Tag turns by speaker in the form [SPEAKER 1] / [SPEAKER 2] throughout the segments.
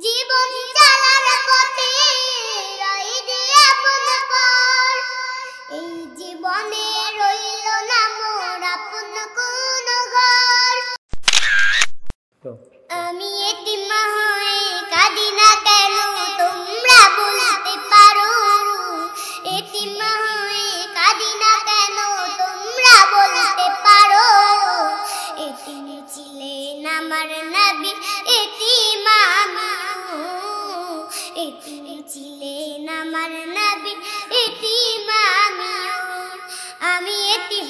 [SPEAKER 1] জীবন চলার পথে রই যে আপন পর, এই জীবনে রইল না মোর আপন কোন ঘর। আমি এতিম হয়ে কাঁদি না কেন তোমরা বলতে পারো, এতিম হয়ে কাঁদি না কেন তোমরা বলতে পারো। এতিম ছিলেন আমার নবী, এতিম আমিও, এতিম ছিলেন আমার নবী, এতিম আমিও। আমি এতিম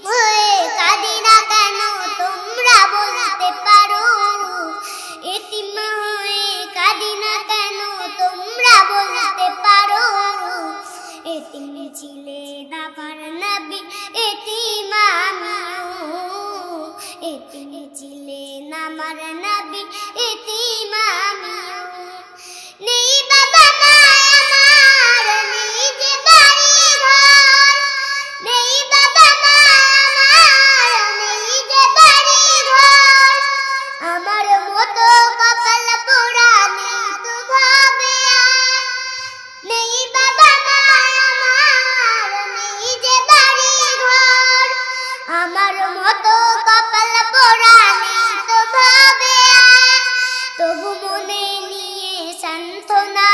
[SPEAKER 1] হয়ে কাঁদি না কেন তোমরা বলতে পারো, এতিম হয়ে কাঁদি না কেন তোমরা বলতে পারো। এতিম ছিলেন আমার নবী, এতিম আমিও, এতিম ছিলেন আমার নবী, এতিম আমিও। নেই বাবা মা আমার, নেই যে বাড়ি ঘর, নেই বাবা মা আমার, নেই যে বাড়ি ঘর। আমার মতো কপাল পোড়া নেই তো ভাবে আর, নেই বাবা মা আমার, নেই যে বাড়ি ঘর। আমার মতো কপাল পোড়া নেই তো ভাবে আর, তবু মনে নিয়ে সান্ত্বনা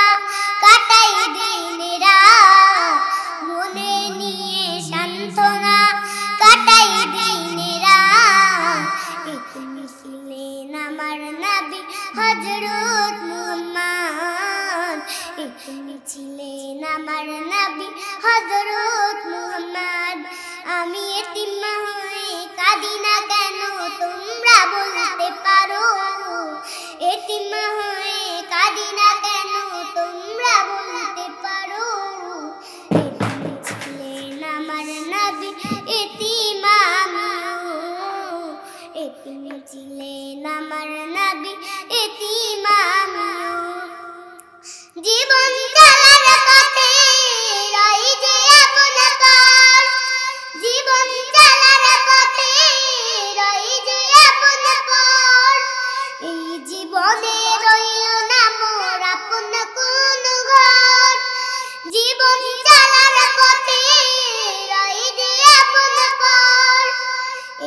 [SPEAKER 1] কাটাই দিনেরা, মনে নিয়ে সান্ত্বনা কাটাই দিনেরা। এতিম ছিলেন আমার নবী হযরত মুহাম্মদ, এতিম ছিলেন আমার নবী হযরত মুহাম্মদ। আমি এতিম হয়ে কাঁদি না কেন তোমরা বলতে পারো, এতিম হয়ে কাঁদি না কেন তোমরা বলতে পারো। এতিম ছিলেন আমার নবী, এতিম আমিও, এতিম ছিলেন আমার নবী, এতিম আমিও। জীবন চলার পথে রই যে আপন পর, জীবন চলার পথে রই যে আপন পর। এই জীবনে রইল না মোর আপন কোন ঘর, জীবন চলার পথে রই যে আপন পর।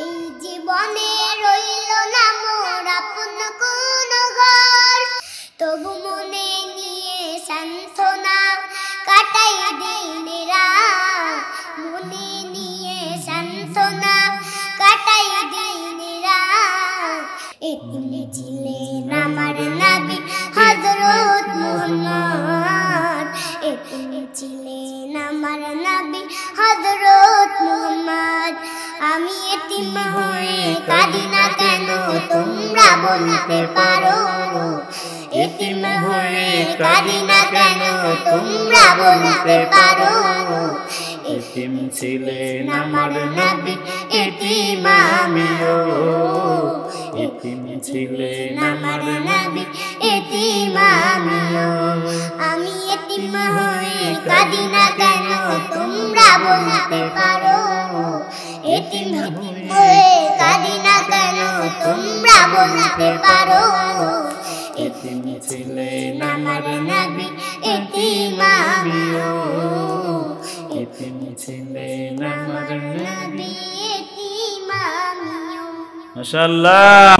[SPEAKER 1] এই জীবনে রইল না মোর আপন কোন ঘর, তবু মনে নিয়ে সান্ত্বনা কাটাই দিনেরা, মনে নিয়ে সান্ত্বনা কাটাই দিনেরা। এতিম ছিলেন আমার নবী হযরত মুহাম্মদ, এতিম ছিলেন আমার নবী হযরত মুহাম্মদ। আমি এতিম হয়ে কাঁদি না কেন তোমরা বলতে পারো, এতিম হয়ে কাঁদি না কেন তোমরা বলতে পারো।
[SPEAKER 2] এতিম ছিলেন আমার নবী, এতিম আমিও, এতিম ছিলেন আমার নবী,
[SPEAKER 1] এতিম আমিও। আমি এতিম হয়ে কাঁদি না কেন তোমরা বলতে পারো, এতিম হয়ে কাঁদি না কেন তোমরা বলতে পারো।
[SPEAKER 2] এতিম ছিলেন আমার নবী, এতিম আমিও, এতিম ছিলেন আমার নবী,
[SPEAKER 1] এতিম আমিও।
[SPEAKER 2] মাশাআল্লাহ।